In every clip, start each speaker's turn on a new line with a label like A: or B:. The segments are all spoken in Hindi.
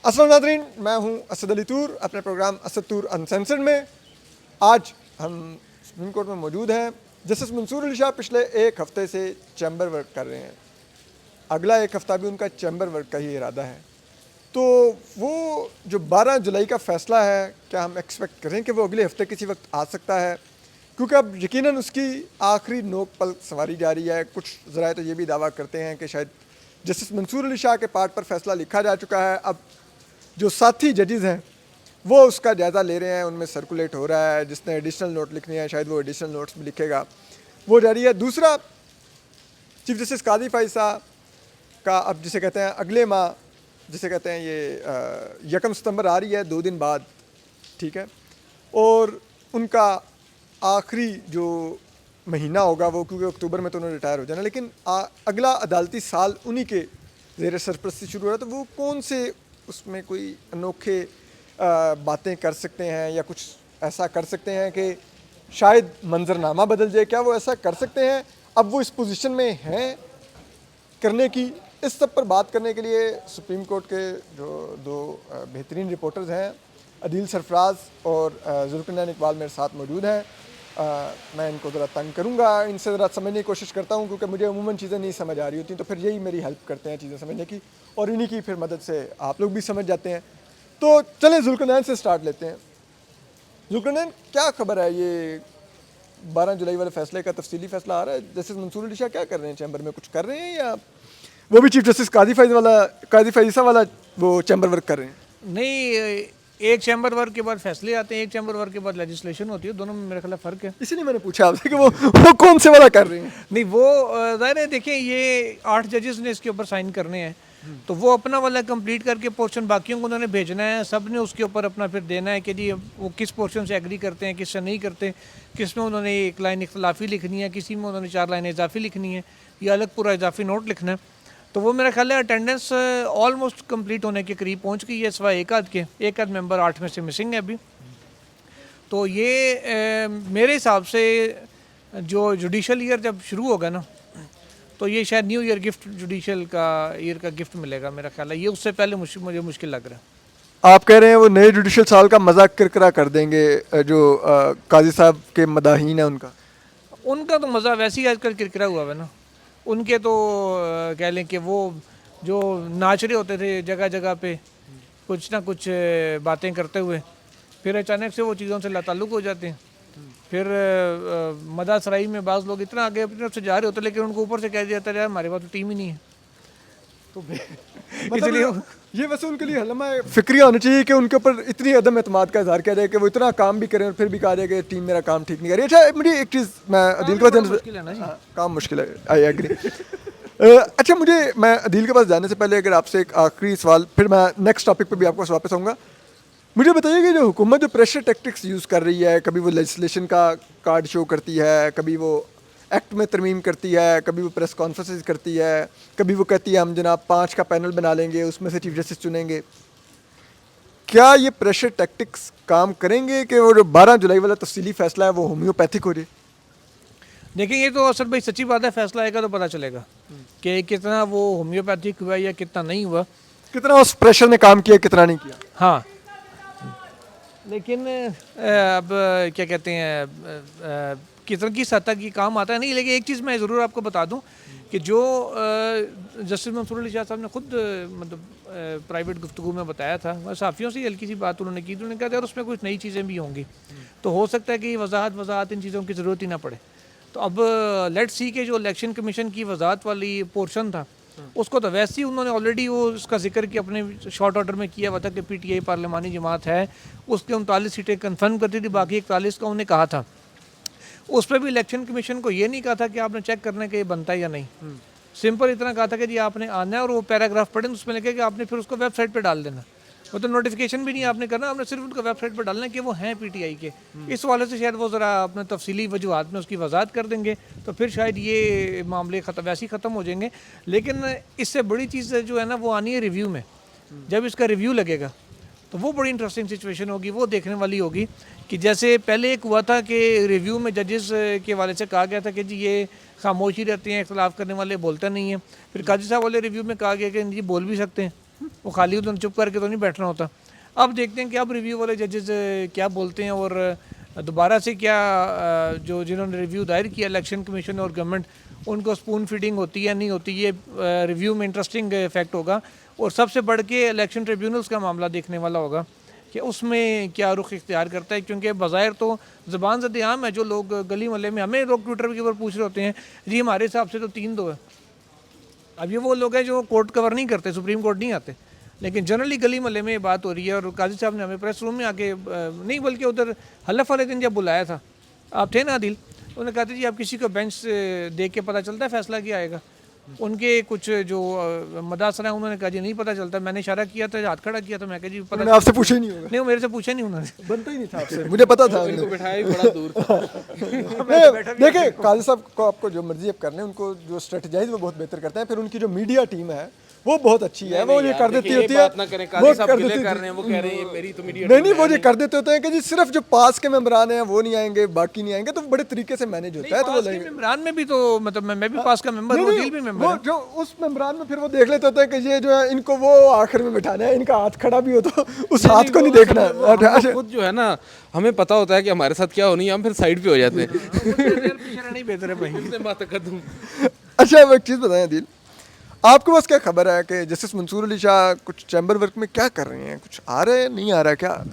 A: अस्सलाम नाज़रीन, मैं हूं असद अली तूर अपने प्रोग्राम असद तूर अनसेंसर्ड में। आज हम सुप्रीम कोर्ट में मौजूद हैं। जस्टिस मंसूर अली शाह पिछले एक हफ़्ते से चैम्बर वर्क कर रहे हैं। अगला एक हफ़्ता भी उनका चैम्बर वर्क का ही इरादा है। तो वो जो 12 जुलाई का फ़ैसला है, क्या हम एक्सपेक्ट करें कि वो अगले हफ़्ते किसी वक्त आ सकता है? क्योंकि अब यकीनन उसकी आखिरी नोक पल सवारी जा रही है। कुछ ज़राए तो ये भी दावा करते हैं कि शायद जस्टिस मंसूर अली शाह के पार्ट पर फ़ैसला लिखा जा चुका है। अब जो साथी जजेज़ हैं वो उसका जायज़ा ले रहे हैं, उनमें सर्कुलेट हो रहा है। जिसने एडिशनल नोट लिखने हैं शायद वो एडिशनल नोट्स भी लिखेगा, वो जारी है। दूसरा, चीफ जस्टिस कादी फाइज़ साहब का अब जिसे कहते हैं अगले माह, जिसे कहते हैं ये 1 सितंबर आ रही है, 2 दिन बाद, ठीक है। और उनका आखिरी जो महीना होगा वो, क्योंकि अक्टूबर में तो उन्होंने रिटायर हो जाना, लेकिन अगला अदालती साल उन्हीं के ज़ेर सरपरस्ती शुरू हो रहा है। तो वो कौन से उसमें कोई अनोखे बातें कर सकते हैं या कुछ ऐसा कर सकते हैं कि शायद मंजरनामा बदल जाए? क्या वो ऐसा कर सकते हैं? अब वो इस पोजीशन में हैं करने की? इस सब पर बात करने के लिए सुप्रीम कोर्ट के जो दो बेहतरीन रिपोर्टर्स हैं, अदील सरफराज और जुल्फ़िकार इकबाल, मेरे साथ मौजूद हैं। मैं इनको ज़रा तंग करूँगा, इनसे ज़रा समझने की कोशिश करता हूँ, क्योंकि मुझे अमूमन चीज़ें नहीं समझ आ रही होती, तो फिर यही मेरी हेल्प करते हैं चीज़ें समझने की, और इन्हीं की फिर मदद से आप लोग भी समझ जाते हैं। तो चलें जुल्फ़िकार से स्टार्ट लेते हैं। जुल्फ़िकार, क्या खबर है ये 12 जुलाई वाले फैसले का? तफसीली फैसला आ रहा है? जस्टिस मंसूर अली शाह क्या कर रहे हैं चैम्बर में? कुछ कर रहे हैं या वो भी चीफ जस्टिस कादी फाइज़ वाला वो चैम्बर वर्क कर रहे हैं?
B: नहीं, एक चैम्बर वर्क के बाद फैसले आते हैं, एक चैम्बर वर्क के बाद लेजिस्लेशन होती है। दोनों में मेरा ख्याल फ़र्क है।
A: इसीलिए मैंने पूछा आपसे कि वो कौन से वाला कर रहे हैं।
B: नहीं, वो ज़ाहिर है, देखिए ये 8 जजेस ने इसके ऊपर साइन करने हैं, तो वो अपना वाला कंप्लीट करके पोर्शन बाकियों को उन्होंने भेजना है। सब ने उसके ऊपर अपना फिर देना है कि जी वो किस पोर्शन से एग्री करते हैं, किस से नहीं करते, किस में उन्होंने 1 लाइन इख्तलाफी लिखनी है, किसी में उन्होंने 4 लाइनें इजाफी लिखनी है, या अलग पूरा इजाफी नोट लिखना है। तो वो मेरा ख्याल है अटेंडेंस ऑलमोस्ट कंप्लीट होने के करीब पहुंच गई है, सिवाय एक आध मेंबर 8 में से मिसिंग है अभी। तो ये मेरे हिसाब से जो जुडिशल ईयर जब शुरू होगा ना, तो ये शायद न्यू ईयर गिफ्ट जुडिशल का ईयर का गिफ्ट मिलेगा मेरा ख्याल है। ये उससे पहले मुझे मुश्किल लग रहा है।
A: आप कह रहे हैं वो नए जुडिशल साल का मजाक किरकिरा कर देंगे, जो काजी साहब के मदाहीन है
B: उनका तो मज़ा वैसे ही आजकल किरकिरा हुआ है ना। उनके तो कह लें कि वो जो नाच रहे होते थे जगह जगह पे कुछ ना कुछ बातें करते हुए, फिर अचानक से वो चीज़ों से लाताल्लुक़ हो जाते हैं। फिर मदा सराई में बाज़ लोग इतना आगे अपनी तरफ से जा रहे होते, लेकिन उनको ऊपर से कह दिया जाता है यार हमारे पास तो टीम ही नहीं है। तो इसलिए
A: ये वैसे उनके लिए हलमा फिक्रिया होना चाहिए कि उनके ऊपर इतनी अदम एतमाद का इजहार किया जाए कि वो इतना काम भी करें और फिर भी कहा जाए कि टीम मेरा काम ठीक नहीं कर रही। अच्छा, मुझे एक चीज़, मैं अदील के पास
B: मुश्किल है ना जी।
A: काम मुश्किल है, आई एग्री। अच्छा, मैं अदील के पास जाने से पहले अगर आपसे एक आखिरी सवाल, फिर मैं नेक्स्ट टॉपिक पे भी आपको वापस आऊँगा। मुझे बताइए कि जो हुकूमत जो प्रेशर टैक्टिक्स यूज़ कर रही है, कभी वो लेजिस्लेशन का कार्ड शो करती है, कभी वो एक्ट में तरमीम करती है, कभी वो प्रेस कॉन्फ्रेंसेस करती है, कभी वो कहती है हम जनाब 5 का पैनल बना लेंगे, उसमें से चीफ जस्टिस चुनेंगे। क्या ये प्रेशर टैक्टिक्स काम करेंगे कि वो जो 12 जुलाई वाला तफसीली फैसला है वो होम्योपैथिक हो जाए?
B: देखिए, ये तो असल भाई सच्ची बात है, फैसला आएगा तो पता चलेगा कि कितना वो होम्योपैथिक हुआ या कितना नहीं हुआ,
A: कितना उस प्रेशर ने काम किया, कितना नहीं किया।
B: हाँ, लेकिन अब क्या कहते हैं कितना की सतह की काम आता है नहीं। लेकिन एक चीज़ मैं ज़रूर आपको बता दूं कि जो जस्टिस मंसूर अली शाह साहब ने खुद मतलब प्राइवेट गुफ्तगू में बताया था, सहाफ़ियों से हल्की सी बात उन्होंने की, तो उन्होंने कहा यार उसमें कुछ नई चीज़ें भी होंगी, तो हो सकता है कि वजाहत इन चीज़ों की ज़रूरत ही ना पड़े। तो अब लेट्स सी के जो इलेक्शन कमीशन की वजाहत वाली पोर्शन था, उसको तो वैसे ही उन्होंने ऑलरेडी वो उसका जिक्र किया, अपने शॉर्ट ऑर्डर में किया हुआ था कि PTI पार्लिमानी जमात है, उसके 39 सीटें कन्फर्म करती थी, बाकी 41 का उन्हें कहा था। उस पर भी इलेक्शन कमीशन को ये नहीं कहा था कि आपने चेक करने के ये बनता है या नहीं, सिंपल इतना कहा था कि जी आपने आना है और वो पैराग्राफ पढ़ें, उसमें लिखे कि आपने फिर उसको वेबसाइट पर डाल देना, मतलब नोटिफिकेशन भी नहीं आपने करना, आपने सिर्फ उनका वेबसाइट पर डालना है कि वो हैं PTI के। इस वाले से शायद वो ज़रा अपने तफसीली वजूहात में उसकी वजाहत कर देंगे, तो फिर शायद ये मामले वैसे ही ख़त्म हो जाएंगे। लेकिन इससे बड़ी चीज़ जो है ना वो आनी है रिव्यू में। जब इसका रिव्यू लगेगा तो वो बड़ी इंटरेस्टिंग सिचुएशन होगी, वो देखने वाली होगी कि जैसे पहले एक हुआ था कि रिव्यू में जजेस के वाले से कहा गया था कि जी ये खामोशी रहते हैं, इख्तलाफ करने वाले बोलते नहीं हैं। फिर काजी साहब वाले रिव्यू में कहा गया कि जी बोल भी सकते हैं, वो खाली उधर चुप करके तो नहीं बैठना होता। अब देखते हैं कि अब रिव्यू वाले जजेस क्या बोलते हैं और दोबारा से क्या जो जिन्होंने रिव्यू दायर किया इलेक्शन कमीशन और गवर्नमेंट, उनको स्पून फीडिंग होती है नहीं होती, ये रिव्यू में इंटरेस्टिंग इफेक्ट होगा। और सबसे बढ़ के इलेक्शन ट्रिब्यूनल्स का मामला देखने वाला होगा कि उसमें क्या रुख इख्तियार करता है, क्योंकि बाज़ाहिर तो ज़बान ज़द आम है, जो लोग गली मोहल्ले में हमें लोग ट्विटर के ऊपर पूछ रहे होते हैं जी हमारे हिसाब से तो 3-2 है। अब ये वो लोग हैं जो कोर्ट कवर नहीं करते, सुप्रीम कोर्ट नहीं आते, लेकिन जनरली गली मोहल्ले में ये बात हो रही है। और काजी साहब ने हमें प्रेस रूम में आके नहीं बल्कि उधर हलफ वाले दिन जब बुलाया था, आप थे ना आदिल, उन्होंने कहा था जी आप किसी को बेंच से देख के पता चलता है फैसला क्या आएगा। उनके कुछ जो मदासर हैं उन्होंने कहा जी नहीं पता चलता। मैंने इशारा किया था, हाथ खड़ा किया था, मैं कहा जी पता
A: आपसे पूछा ही नहीं होगा।
B: नहीं, वो मेरे से पूछा नहीं उन्होंने,
A: बनता ही नहीं था आपसे, मुझे पता था।
C: इनको बिठाया ही बड़ा दूर था।
A: देखिए काजी साहब को आपको जो मर्जी आप करने, उनको जो स्ट्रेटजाइज वो बहुत बेहतर करते हैं, फिर उनकी जो मीडिया टीम है वो बहुत अच्छी है, वो ये कर देती होती है।
C: बात ना करें, काजी साहब गिले कर रहे हैं, वो कह रहे हैं ये मेरी तो मीडिया
A: नहीं, वो ये कर देते होते हैं कि जी सिर्फ जो पास के मेंबरान हैं वो नहीं आएंगे, बाकी नहीं आएंगे, तो बड़े तरीके से मैनेज होता है। तो वो
B: पास के मेंबरान में भी तो मतलब मैं भी पास का मेंबर हूँ, दिल भी मेंबर
A: वो जो उस मेंबरान में फिर वो देख लेते होते हैं कि ये जो है इनको वो आखिर में बिठाना है, इनका हाथ खड़ा भी हो तो उस हाथ को नहीं देखना।
C: हम खुद जो है ना, हमें पता होता है कि हमारे साथ क्या होनी है, हम फिर साइड पे हो जाते हैं।
B: पीछे नहीं बेहतर है भाई।
A: अच्छा अब एक चीज़ बताएं दिल, आपके पास क्या खबर है कि जस्टिस मंसूर अली शाह कुछ चैम्बर वर्क में क्या कर रहे हैं, कुछ आ रहा है नहीं आ रहा है क्या?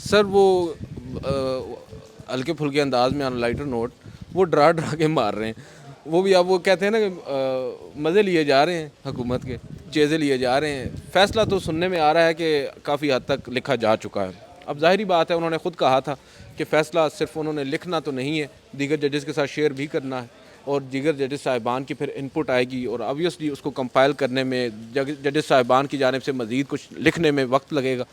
C: सर वो हल्के फुल्के अंदाज में ऑन लाइटर नोट वो डरा डरा के मार रहे हैं। वो भी अब वो कहते हैं ना कि मज़े लिए जा रहे हैं, हुकूमत के चेज़े लिए जा रहे हैं। फ़ैसला तो सुनने में आ रहा है कि काफ़ी हद तक लिखा जा चुका है। अब ज़ाहिरी बात है, उन्होंने ख़ुद कहा था कि फ़ैसला सिर्फ उन्होंने लिखना तो नहीं है, दीगर जजेस के साथ शेयर भी करना है और दीगर जजेस साहिबान की फिर इनपुट आएगी और ऑब्वियसली उसको कंपाइल करने में जजेस साहिबान की जानिब से मज़ीद कुछ लिखने में वक्त लगेगा।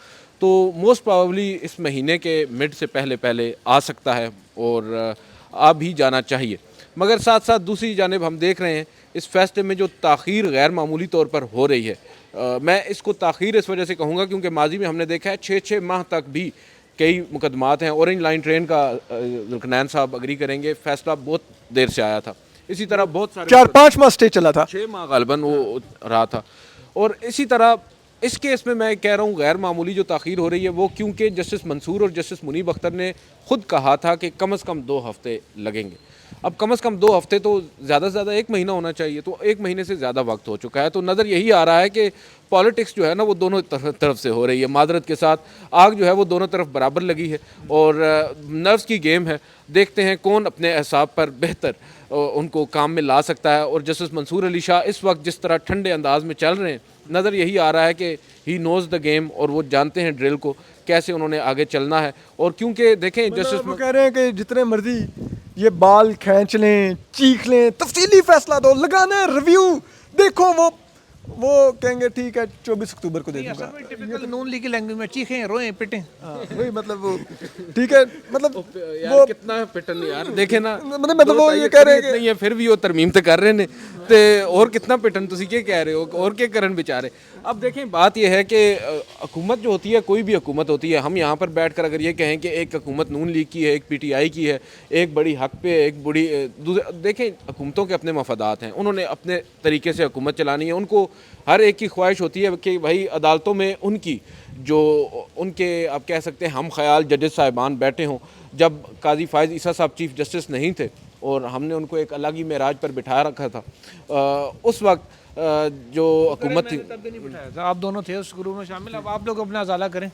C: तो मोस्ट प्रॉबली इस महीने के मिड से पहले आ सकता है और आ भी जाना चाहिए। मगर साथ साथ दूसरी जानिब हम देख रहे हैं इस फैसले में जो ताख़ीर गैर मामूली तौर पर हो रही है। मैं इसको ताख़ीर इस वजह से कहूँगा क्योंकि माजी में हमने देखा है 6-6 माह तक भी कई मुकदमात हैं। ऑरेंज लाइन ट्रेन का जुल्कनैन साहब अग्री करेंगे, फ़ैसला बहुत देर से आया था। इसी तरह बहुत सारे
A: 4-5 माह स्टे चला था,
C: 6 माह गालबन वो रहा था। और इसी तरह इस केस में मैं कह रहा हूँ गैर मामूली जो ताख़ीर हो रही है वो क्योंकि जस्टिस मंसूर और जस्टिस मुनीब अख्तर ने ख़ुद कहा था कि कम से कम 2 हफ़्ते लगेंगे। अब कम से कम 2 हफ़्ते तो ज़्यादा से ज़्यादा 1 महीना होना चाहिए, तो 1 महीने से ज़्यादा वक्त हो चुका है। तो नज़र यही आ रहा है कि पॉलिटिक्स जो है ना वो दोनों तरफ से हो रही है। मादरत के साथ आग जो है वो दोनों तरफ बराबर लगी है और नर्व्स की गेम है। देखते हैं कौन अपने हिसाब पर बेहतर उनको काम में ला सकता है। और जस्टिस मंसूर अली शाह इस वक्त जिस तरह ठंडे अंदाज में चल रहे हैं, नज़र यही आ रहा है कि ही नोज़ द गेम और वो जानते हैं ड्रिल को कैसे उन्होंने आगे चलना है। और क्योंकि देखें जस्टिस
A: वो कह रहे हैं कि जितने मर्जी ये बाल खींच लें, चीख लें, तफसीली फैसला दो, लगाना है रिव्यू, देखो वो कहेंगे ठीक है 24 अक्टूबर को दे दूंगा।
B: टिपिकल नून लीग की लैंग्वेज में चीखें, रोएं, पिटें।
A: वही मतलब वो ठीक है, मतलब
C: यार कितना पिटन यार देखे ना,
A: मतलब वो ये कह रहे हैं
C: नहीं है फिर भी वो तरमीम तो कर रहे ने ते और कितना पिटन तुसी क्या कह रहे हो और क्या करन बेचारे। अब देखें बात यह है कि हुकूमत जो होती है, कोई भी हुकूमत होती है, हम यहाँ पर बैठ कर अगर ये कहें कि एक हुकूमत नून लीग की है, एक PTI की है, एक बड़ी हक पे, एक बड़ी देखें हुकूमतों के अपने मफादात हैं, उन्होंने अपने तरीके से हुकूमत चलानी है। उनको हर एक की ख्वाहिश होती है कि भाई अदालतों में उनकी जो उनके आप कह सकते हैं हम ख्याल जजेस साहिबान बैठे हों। जब काजी फ़ाइज़ ईसा साहब चीफ जस्टिस नहीं थे और हमने उनको एक अलग ही मेराज पर बिठा रखा था, उस वक्त जो हुकूमत थी
B: तब भी नहीं बिठाया था, आप दोनों थे उस ग्रुप में शामिल। अब आप लोग अपना अजाला करें,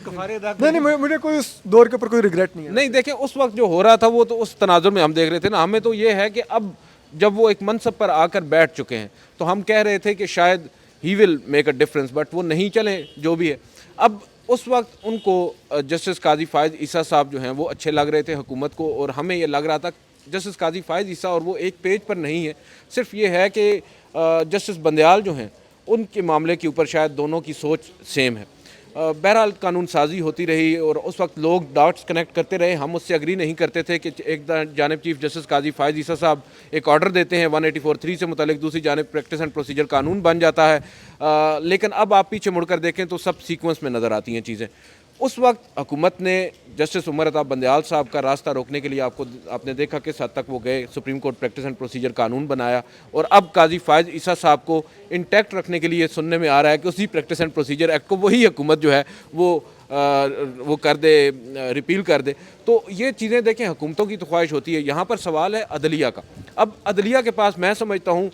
B: कफारे अदा करें।
A: नहीं, मुझे कोई उस दौर के ऊपर कोई रिग्रेट नहीं है।
C: नहीं देखें उस वक्त जो हो रहा था वो तो उस तनाजुर में हम देख रहे थे ना। हमें तो ये है कि अब जब वो एक मनसब पर आकर बैठ चुके हैं तो हम कह रहे थे कि शायद he will make a difference, but वो नहीं चले जो भी है। अब उस वक्त उनको जस्टिस काजी फ़ाइज़ ईसा साहब जो हैं वो अच्छे लग रहे थे हुकूमत को, और हमें ये लग रहा था जस्टिस काजी फ़ाइज़ ईसा और वो एक पेज पर नहीं है। सिर्फ ये है कि जस्टिस बंदयाल जो हैं उनके मामले के ऊपर शायद दोनों की सोच सेम है। बहरहाल कानून साजी होती रही और उस वक्त लोग डॉट्स कनेक्ट करते रहे। हम उससे अग्री नहीं करते थे कि एक जानिब चीफ जस्टिस काजी फ़ाइज़ ईसा साहब एक ऑर्डर देते हैं 184(3) से मुतालिक, दूसरी जानिब प्रैक्टिस एंड प्रोसीजर कानून बन जाता है। लेकिन अब आप पीछे मुड़कर देखें तो सब सीक्वेंस में नज़र आती हैं चीज़ें। उस वक्त हुकूमत ने जस्टिस उमर अता बंदयाल साहब का रास्ता रोकने के लिए आपने देखा किस हद तक वो गए, supreme court practice and procedure कानून बनाया, और अब काजी फायज ईसा साहब को इंटैक्ट रखने के लिए सुनने में आ रहा है कि उसी प्रैक्टिस एंड प्रोसीजर एक्ट को वही हुकूमत जो है वो कर दे, रिपील कर दे। तो ये चीज़ें देखें, हुकूमतों की तो ख्वाहिश होती है। यहाँ पर सवाल है अदलिया का। अब अदलिया के पास मैं समझता हूँ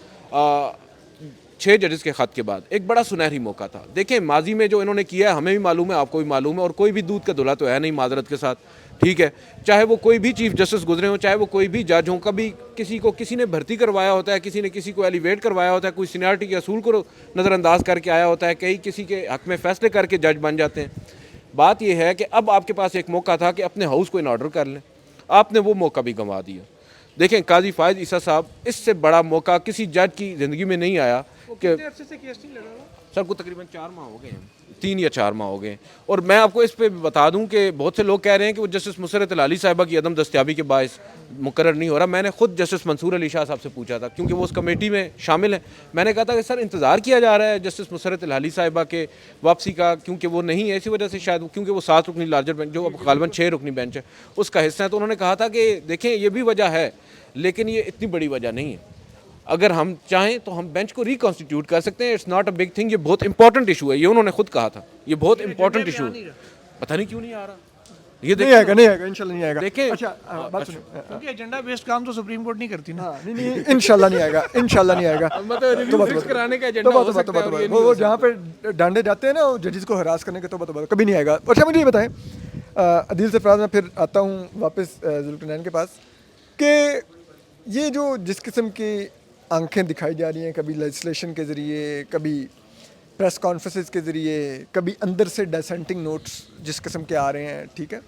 C: 6 जजेस के ख़त के बाद एक बड़ा सुनहरी मौका था। देखें माजी में जो इन्होंने किया है हमें भी मालूम है, आपको भी मालूम है, और कोई भी दूध का धुला तो है नहीं माजरत के साथ, ठीक है। चाहे वो कोई भी चीफ जस्टिस गुजरे हों, चाहे वो कोई भी जज हों, कभी किसी ने भर्ती करवाया होता है, किसी ने किसी को एलिवेट करवाया होता है, कोई सीनियरिटी के असूल को नज़रअंदाज करके आया होता है, कई किसी के हक़ में फ़ैसले करके जज बन जाते हैं। बात यह है कि अब आपके पास एक मौका था कि अपने हाउस को इन ऑर्डर कर लें, आपने वो मौका भी गंवा दिया। देखें काजी फायज ईसा साहब, इससे बड़ा मौका किसी जज की ज़िंदगी में नहीं आया कि सर को तकरीबन 4 माह हो गए हैं, 3 या 4 माह हो गए। और मैं आपको इस पे बता दूं कि बहुत से लोग कह रहे हैं कि वो जस्टिस मुसर्रत अली साहिबा की अदम दस्तयाबी के बायस मुकर्रर नहीं हो रहा। मैंने खुद जस्टिस मंसूर अली शाह साहब से पूछा था, क्योंकि वो उस कमेटी में शामिल हैं। मैंने कहा था कि सर इंतज़ार किया जा रहा है जस्टिस मुसर्रत अली साहिबा के वापसी का, क्योंकि वो नहीं है, इसी वजह से शायद, क्योंकि वो 7 रुकनी लार्जर बेंच जो अब गालिबन 6 रुकनी बेंच है उसका हिस्सा है। तो उन्होंने कहा था कि देखें ये भी वजह है, लेकिन ये इतनी बड़ी वजह नहीं है। अगर हम चाहें तो हम बेंच को रिकॉन्स्टिट्यूट कर सकते हैं। It's not a big thing. ये बहुत इंपॉर्टेंट इशू है, ये उन्होंने खुद कहा था, ये बहुत इंपॉर्टेंट इशू है। पता नहीं क्यों नहीं आ रहा, ये
A: नहीं आएगा इंशाल्लाह नहीं आएगा।
C: देखें,
A: अच्छा बात सुनो,
B: क्योंकि एजेंडा बेस्ड काम तो सुप्रीम कोर्ट नहीं करती ना।
A: नहीं इंशाल्लाह नहीं आएगा, इंशाल्लाह नहीं आएगा।
C: मतलब रिव्यू फिक्स कराने का एजेंडा हो सकता है और ये नहीं
A: वो
C: हो
A: जहाँ पे डांडे जाते हैं ना जजेस को हरास करने के, तो कभी नहीं आएगा। अच्छा मुझे ये बताएं, अदील से फराज, मैं फिर आता हूँ वापस जुल्फ़िकार के पास, कि ये जो जिस किस्म की आंखें दिखाई जा रही हैं, कभी लेजिस्लेशन के ज़रिए, कभी प्रेस कॉन्फ्रेंसेस के ज़रिए, कभी अंदर से डिसेंटिंग नोट्स जिस किस्म के आ रहे हैं, ठीक है,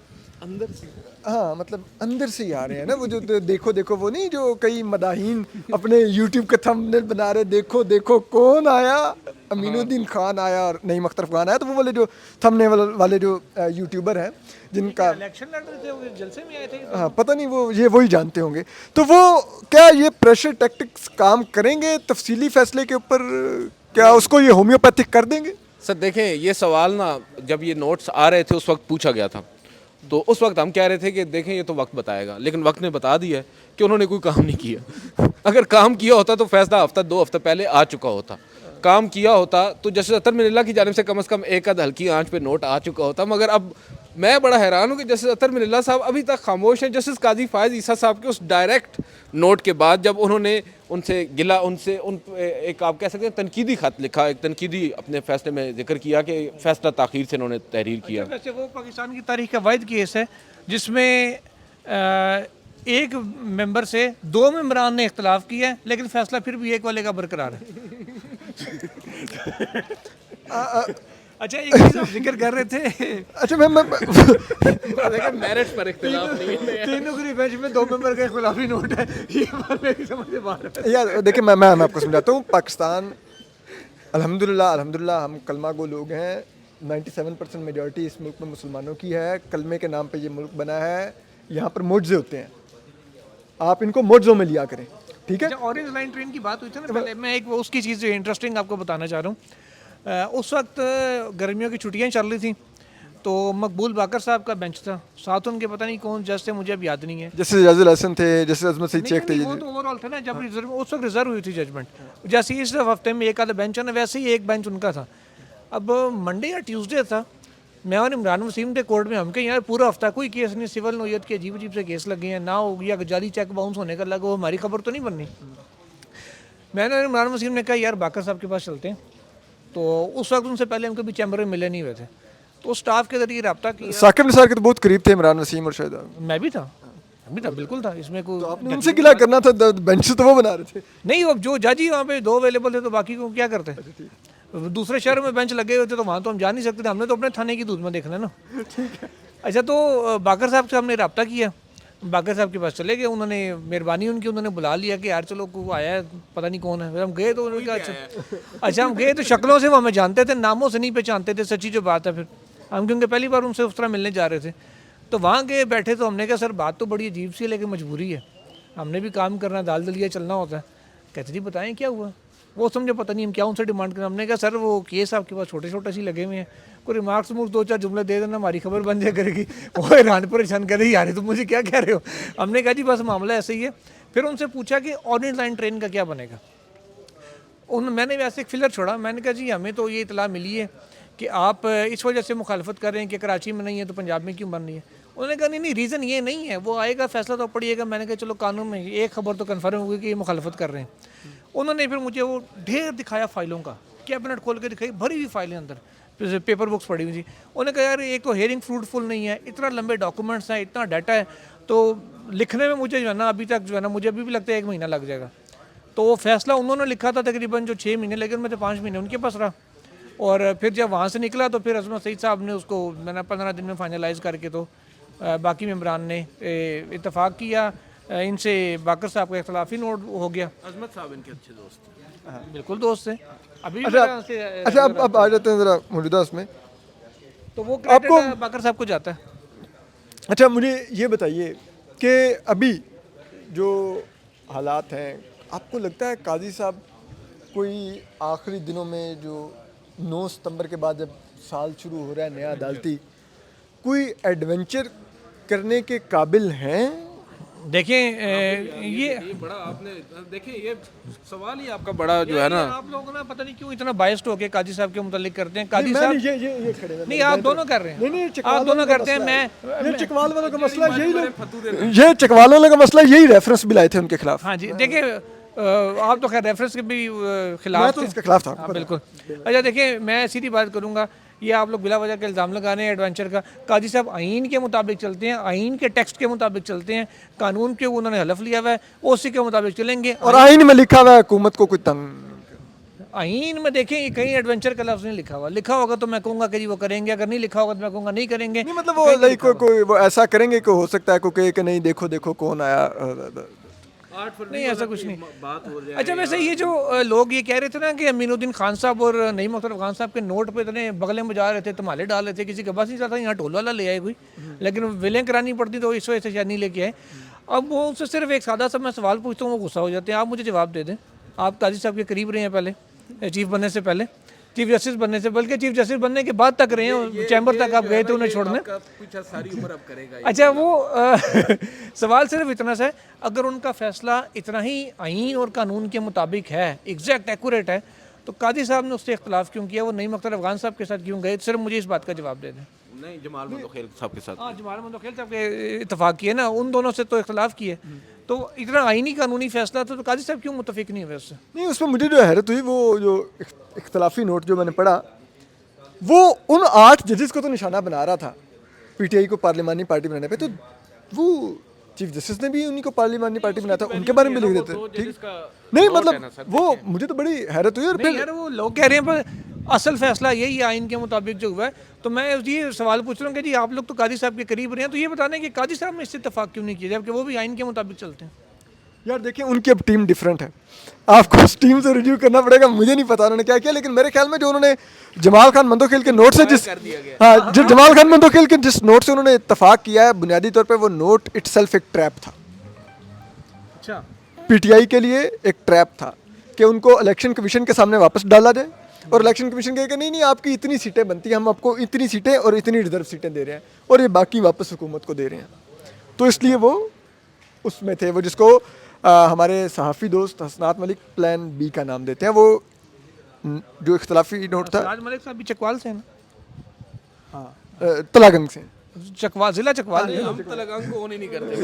C: अंदर से,
A: हाँ मतलब अंदर से ही आ रहे हैं ना, वो जो देखो वो नहीं, जो कई मदाहीन अपने यूट्यूब का थंबनेल बना रहे, देखो कौन आया, अमीनुद्दीन खान आया और नईम अख्तर खान आया। तो वो वाले जो थंबनेल वाले जो यूट्यूबर हैं जिनका
B: इलेक्शन लड़ रहे थे, वो जलसे में आए थे।
A: हाँ पता नहीं, वो ही जानते होंगे। तो वो क्या ये प्रेशर टैक्टिक्स काम करेंगे तफसीली फैसले के ऊपर? क्या उसको ये होम्योपैथिक कर देंगे?
C: सर देखें, ये सवाल ना जब ये नोट्स आ रहे थे उस वक्त पूछा गया था, तो उस वक्त हम कह रहे थे कि देखें ये तो वक्त बताएगा, लेकिन वक्त ने बता दिया है कि उन्होंने कोई काम नहीं किया। अगर काम किया होता तो फैसला हफ्ता 2 हफ्ते पहले आ चुका होता। काम किया होता तो जस्टिस अतर मिनल्ला की जानिब से कम एक आध हल्की आंच पे नोट आ चुका होता। मगर अब मैं बड़ा हैरान हूँ कि जस्टिस अतर मिनल्ला साहब अभी तक खामोश हैं। जस्टिस काजी फायज ईसा साहब के उस डायरेक्ट नोट के बाद, जब उन्होंने उनसे एक आप कह सकते हैं तनकीदी खत लिखा, एक तनकीदी अपने फैसले में जिक्र किया कि फैसला ताख़ीर से उन्होंने तहरीर किया।
B: वैसे वो पाकिस्तान की तारीख का वाहिद केस है जिसमें एक मेंबर से 2 मेंबरान ने इख्तलाफ किया है, लेकिन फैसला फिर भी एक वाले का बरकरार है। अच्छा एक चीज़ आप जिक्र कर रहे थे।
A: अच्छा मैं
C: मेरिट पर इख्तिलाफ नहीं है।
B: 3 नुकरी बेंच में 2 मेंबर का खिलाफी नोट है, ये बात मेरी समझ से बाहर है।
A: यार देखिए, मैं आपको समझाता हूँ। पाकिस्तान अल्हम्दुलिल्लाह हम कलमा गो लोग हैं। 97% मेजॉरिटी इस मुल्क में मुसलमानों की है। कलमे के नाम पे ये मुल्क बना है। यहाँ पर मुआवजे होते हैं, आप इनको मुआवजों में लिया करें, ठीक है।
B: ऑरेंज लाइन ट्रेन की बात हुई थी ना पहले, मैं एक उसकी चीज़ जो इंटरेस्टिंग आपको बताना चाह रहा हूँ। उस वक्त गर्मियों की छुट्टियाँ चल रही थी, तो मकबूल बाकर साहब का बेंच था, साथ उनके पता नहीं कौन जज थे, मुझे अब याद नहीं है।
A: जैसे जाजुल हसन थे, जैसे अजमत सईद शेख थे,
B: वो तो ओवरऑल थे ना, जब रिजर्व उस वक्त रिजर्व हुई थी जजमेंट। जैसे इस हफ्ते में एक आधा बेंच है ना, वैसे ही एक बेंच उनका था। अब मंडे या ट्यूसडे था, मैं और इमरान वसीम थे कोर्ट में। हम कहीं यार पूरा हफ्ता कोई केस नहीं, सिविल नोयत के अजीब से केस लगे हैं, ना हो गया जाली चेक बाउंस होने का लगा, वो हमारी खबर तो नहीं बननी। मैंने और इमरान वसीम ने कहा यार बाकर साहब के पास चलते हैं। तो उस वक्त उनसे पहले हम कभी चैम्बर में मिले नहीं हुए थे, तो स्टाफ के जरिए रब्ता किया।
A: साकिब निसार के तो बहुत करीब थे इमरान वसीम और शायद
B: मैं भी था, बिल्कुल था, इसमें कोई
A: तो आपने उनसे गिला करना था, बेंच तो वो बना रहे थे।
B: नहीं। अब जो जज ही वहाँ पे 2 अवेलेबल थे, तो बाकी को क्या करते? दूसरे शहर में बेंच लगे हुए थे, तो वहाँ तो हम जा नहीं सकते थे, हमने तो अपने थाने की दूध में देखना ना। अच्छा, तो बाकर साहब से हमने रब्ता किया, बाकर साहब के पास चले गए। उन्होंने मेहरबानी उनकी, उन्होंने बुला लिया कि यार चलो कोई आया है, पता नहीं कौन है। फिर हम गए तो उन्होंने कहा अच्छा हम गए तो शक्लों से वो हमें जानते थे, नामों से नहीं पहचानते थे, सच्ची जो बात है। फिर हम क्योंकि पहली बार उनसे उस तरह मिलने जा रहे थे, तो वहाँ गए बैठे, तो हमने कहा सर बात तो बड़ी अजीब सी है, लेकिन मजबूरी है, हमने भी काम करना, दाल दलिया चलना होता है। कहते जी बताएं क्या हुआ। वो समझे पता नहीं हम क्या उनसे डिमांड करें। हमने कहा सर वो केस आपके पास छोटे छोटे से लगे हुए हैं, कोई रिमार्क्स मुर्क्स 2-4 जुमले दे देना, हमारी खबर बन जाए करेगी। वो हैरान परेशान कर रही यार तुम मुझे क्या कह रहे हो। हमने कहा जी बस मामला ऐसे ही है। फिर उनसे पूछा कि ऑरेंज लाइन ट्रेन का क्या बनेगा। मैंने वैसे एक फिलर छोड़ा, मैंने कहा जी हमें तो ये इतला मिली है कि आप इस वजह से मुखालफत कर रहे हैं कि कराची में नहीं है तो पंजाब में क्यों बन रही है। उन्होंने कहा नहीं नहीं रीज़न ये नहीं है, वो आएगा फैसला तो पड़िएगा। मैंने कहा चलो कानून में एक खबर तो कन्फर्म होगी कि ये मुखालफत कर रहे हैं। उन्होंने फिर मुझे वो ढेर दिखाया फाइलों का, कैबिनेट खोल के दिखाई, भरी हुई फाइलें अंदर पेपर बुक्स पड़ी हुई थी। उन्होंने कहा यार एक तो हेयरिंग फ्रूटफुल नहीं है, इतना लंबे डॉक्यूमेंट्स हैं, इतना डाटा है, तो लिखने में मुझे जो है ना अभी तक जो है ना मुझे अभी भी लगता है 1 महीना लग जाएगा। तो वो फैसला उन्होंने लिखा था तकरीबन जो 6 महीने, लेकिन मैं तो 5 महीने उनके पास रहा। और फिर जब वहाँ से निकला तो फिर अजमत सईद साहब ने उसको मैंने 15 दिन में फाइनलाइज करके तो बाकी मेम्बरान ने इत्तेफाक किया। इनसे बाकर साहब का इख्तलाफी नोट हो गया।
C: अजमत साहब इनके अच्छे दोस्त हैं।
B: बिल्कुल दोस्त है अभी भी
A: अच्छा
B: मेरा उनसे,
A: अच्छा, अब आ जाते हैं ज़रा मौजूदा उसमें।
B: तो वो क्रेडिट बाकर साहब को जाता है।
A: अच्छा मुझे ये बताइए कि अभी जो हालात हैं, आपको लगता है काजी साहब कोई आखिरी दिनों में जो 9 सितंबर के बाद जब साल शुरू हो रहा है नया अदालती, कोई एडवेंचर करने के काबिल हैं?
B: देखें ये
C: बड़ा आपने देखें ये सवाल ही आपका बड़ा जो है ना,
B: आप लोग ना पता नहीं क्यों इतना बायस्ड होके काजी साहब के मुतालिक करते हैं। काजी
A: मैं
B: साहब
A: नहीं, ये खड़े हैं।
B: नहीं आप दोनों कर रहे हैं,
A: नहीं
B: आप दोनों करते हैं। मैं
A: ये चकवाल वालों का मसला यही ये चकवाल वालों का मसला यही रेफरेंस भी लाए थे उनके खिलाफ।
B: हाँ जी देखिए आप तो खैर रेफरेंस के भी खिलाफ
A: मैं तो इसके खिलाफ था।
B: हाँ बिल्कुल। अच्छा देखिए मैं सीधी बात करूंगा, ये आप लोग बिला वजह का इल्ज़ाम लगा रहे हैं एडवेंचर का। काजी साहब आइन के मुताबिक चलते हैं, आइन के टेक्स्ट के मुताबिक चलते हैं, कानून के उन्होंने हलफ लिया हुआ है, उसी के मुताबिक चलेंगे।
A: और आइन में लिखा हुआ है हुकूमत को कोई तंग।
B: आइन में देखें ये कहीं एडवेंचर का लफ्ज़ नहीं लिखा हुआ, लिखा होगा तो मैं कहूँगा कि जी वो करेंगे, अगर नहीं लिखा होगा तो मैं कहूँगा नहीं करेंगे।
A: नहीं मतलब वो लाइक कोई वो ऐसा करेंगे कि हो सकता है कोई कहे कि नहीं देखो देखो कौन आया।
B: नहीं ऐसा कुछ नहीं बात हो रहा है। अच्छा वैसे ये जो लोग ये कह रहे थे ना कि अमीनुद्दीन खान साहब और नईम अख्तर खान साहब के नोट पे इतने बगले में जा रहे थे, तमाले डाल रहे थे, किसी के बस नहीं चलता, यहाँ ढोल वाला ले आए कोई, लेकिन विलें करानी पड़ती तो इस वजह से शायद नहीं लेके आए। अब वो उससे सिर्फ एक सादा सा मैं सवाल पूछता हूँ, वो गुस्सा हो जाते हैं। आप मुझे जवाब दे दें, आप काजी साहब के करीब रहे हैं पहले चीफ बनने से पहले, चीफ जस्टिस बनने से, बल्कि चीफ जस्टिस बनने के बाद तक रहे हैं, चैम्बर तक आप गए थे उन्हें छोड़ने।
C: सारी उम्र अब करेगा।
B: अच्छा वो सवाल सिर्फ इतना सा है, अगर उनका फैसला इतना ही आइन और कानून के मुताबिक है, एग्जैक्ट एक्यूरेट है, तो कादी साहब ने उससे इख्तलाफ क्यों किया, वो नईम अख्तर अफगान साहब के साथ क्यों गए? सिर्फ मुझे इस बात का जवाब दे दें।
C: नहीं जमाल मंदोखेल साहब के साथ,
B: हाँ जमाल मंदोखेल साहब के इतफाक किए ना, उन दोनों से तो इख्तलाफ किए, तो इतना आइनी कानूनी फैसला था तो काजी साहब क्यों मुतफिक नहीं हुए उससे?
A: नहीं उसमें मुझे जो हैरत हुई वो जो इख्तलाफी नोट जो मैंने पढ़ा वो उन 8 जजेस को तो निशाना बना रहा था पीटीआई को पार्लिमानी पार्टी बनाने पे, तो वो चीफ जस्टिस ने भी उन्हीं को पार्लिमानी पार्टी बनाया था, उनके बारे में लिख देते। ठीक नहीं मतलब वो मुझे तो बड़ी हैरत हुई। और
B: नहीं यार वो लोग कह रहे हैं पर असल फैसला यही है आइन के मुताबिक जो हुआ है। तो मैं ये सवाल पूछ रहा हूँ कि जी आप लोग तो काजी साहब के करीब रहे हैं, तो ये बताने कि काजी साहब ने इससे इत्तेफाक क्यों नहीं किया जबकि वो भी आइन के मुताबिक चलते हैं?
A: यार देखिए उनकी अब टीम डिफरेंट है, आपको उस टीम से रिव्यू करना पड़ेगा, मुझे नहीं पता उन्होंने क्या किया, लेकिन मेरे ख्याल में जो उन्होंने जमाल खान मंदोखेल के नोट से जिस जो जमाल खान मंदोखेल के जिस नोट से उन्होंने इत्तेफाक किया है, बुनियादी तौर पे वो नोट इटसेल्फ एक ट्रैप था।
B: अच्छा
A: पीटीआई के लिए एक ट्रैप था कि उनको इलेक्शन कमीशन के सामने वापस डाला जाए, और इलेक्शन कमीशन कहे कि नहीं नहीं आपकी इतनी सीटें बनती हैं, हम आपको इतनी सीटें और इतनी रिजर्व सीटें दे रहे हैं और ये बाकी वापस हुकूमत को दे रहे हैं। तो इसलिए वो उसमें थे, वो जिसको हमारे सहाफ़ी दोस्त हसनात मलिक प्लान बी का नाम देते हैं, वो जो इख्तलाफी नोट था।
B: राज मलिक साहब भी चकवाल से हैं ना?
A: हाँ तलागंग से।
B: चकवाल जिला चकवाल है।
C: हम तलगंग को नहीं करते।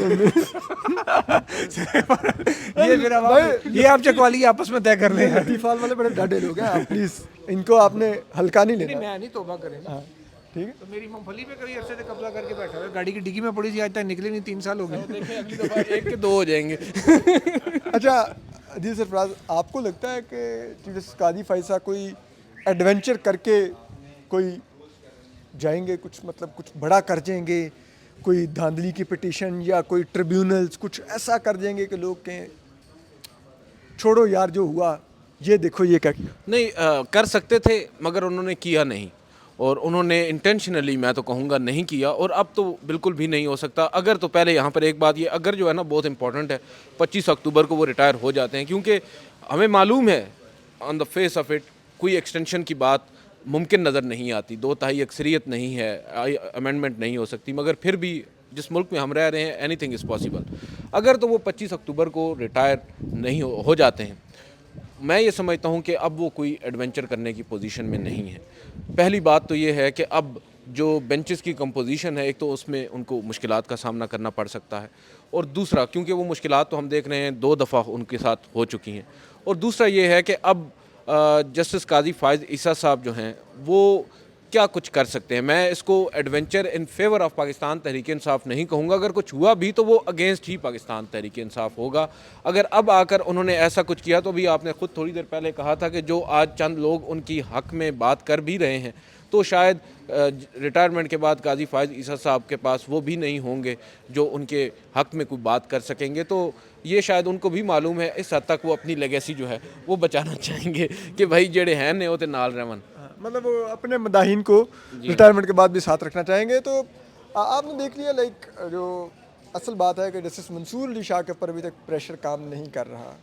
B: ये फिर अब ये आप चकवाली आपस में तय कर रहे हैं।
A: लतीफ़ाल वाले बड़े डाढ़े लोग हैं, आप प्लीज़ इनको आपने हल्का नहीं लेना।
B: मैं नहीं तौबा करें।
A: हाँ ठीक है।
B: तो मेरी मूंगफली पे कभी अरसे से कब्जा करके बैठा है, गाड़ी की डिग्गी में पड़ी थी, आज तक निकले नहीं, 3 साल हो गए।
C: देखिए अगली दफा 1 के 2 हो जाएंगे।
A: अच्छा अदील सरफराज, आपको लगता है कि चीफ जस्टिस कादी फैसला कोई एडवेंचर करके कोई जाएंगे, कुछ मतलब कुछ बड़ा कर जाएंगे, कोई धांधली की पिटीशन या कोई ट्रिब्यूनल्स कुछ ऐसा कर देंगे कि लोग कहें छोड़ो यार जो हुआ ये देखो ये क्या किया?
C: नहीं कर सकते थे मगर उन्होंने किया नहीं, और उन्होंने इंटेंशनली मैं तो कहूँगा नहीं किया, और अब तो बिल्कुल भी नहीं हो सकता। अगर तो पहले यहाँ पर एक बात ये अगर जो है ना बहुत इंपॉर्टेंट है, 25 अक्टूबर को वो रिटायर हो जाते हैं, क्योंकि हमें मालूम है on the face of it कोई एक्सटेंशन की बात मुमकिन नज़र नहीं आती, 2/3 अक्सरियत नहीं है, अमेंडमेंट नहीं हो सकती, मगर फिर भी जिस मुल्क में हम रह रहे हैं एनीथिंग इज़ पॉसिबल। अगर तो वो 25 अक्टूबर को रिटायर नहीं हो जाते हैं, मैं ये समझता हूँ कि अब वो कोई एडवेंचर करने की पोजीशन में नहीं है। पहली बात तो ये है कि अब जो बेंचेस की कंपोजिशन है, एक तो उसमें उनको मुश्किलात का सामना करना पड़ सकता है, और दूसरा क्योंकि वो मुश्किलात तो हम देख रहे हैं 2 दफ़ा उनके साथ हो चुकी हैं, और दूसरा ये है कि अब जस्टिस काजी फ़ाइज़ ईसा साहब जो हैं वो क्या कुछ कर सकते हैं। मैं इसको adventure in favour of Pakistan Tehreek Insaf नहीं कहूँगा, अगर कुछ हुआ भी तो वो अगेंस्ट ही पाकिस्तान तहरीक इंसाफ होगा। अगर अब आकर उन्होंने ऐसा कुछ किया, तो भी आपने ख़ुद थोड़ी देर पहले कहा था कि जो आज चंद लोग उनकी हक़ में बात कर भी रहे हैं, तो शायद रिटायरमेंट के बाद काजी फ़ाइज़ ईसा साहब के पास वो भी नहीं होंगे जो उनके हक़ में कोई बात कर सकेंगे। तो ये शायद उनको भी मालूम है, इस हद तक वो अपनी लेगेसी जो है वो बचाना चाहेंगे कि भाई जेड़े हैं ने वो ते नाल रहवन।
A: मतलब वो अपने मदाहिन को रिटायरमेंट के बाद भी साथ रखना चाहेंगे। तो आपने देख लिया लाइक जो असल बात है कि जस्टिस मंसूर अली शाह के ऊपर अभी तक प्रेशर काम नहीं कर रहा,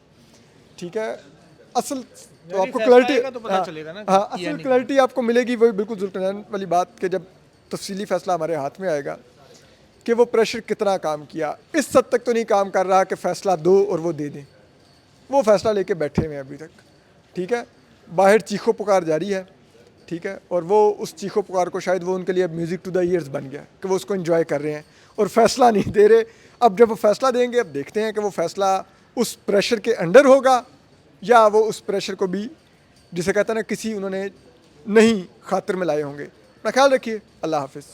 A: ठीक है। असल तो आपको क्लैरिटी
B: तो पता चलेगा ना
A: हाँ, असल क्लैरिटी आपको मिलेगी वही बिल्कुल जुल्फ़िकार वाली बात कि जब तफसीली फ़ैसला हमारे हाथ में आएगा कि वो प्रेशर कितना काम किया। इस हद तक तो नहीं काम कर रहा कि फ़ैसला दो और वो दे दें, वो फ़ैसला लेके बैठे हुए हैं अभी तक, ठीक है। बाहर चीखो पुकार जारी है, ठीक है, और वो उस चीखो पुकार को शायद वो उनके लिए अब म्यूज़िक टू द ईयर्स बन गया कि वो उसको एंजॉय कर रहे हैं और फ़ैसला नहीं दे रहे। अब जब वो फ़ैसला देंगे, अब देखते हैं कि वो फ़ैसला उस प्रेशर के अंडर होगा या वो उस प्रेशर को भी, जिसे कहते हैं ना, किसी उन्होंने नहीं खातिर में लाए होंगे। अपना ख्याल रखिए। अल्लाह हाफिज़।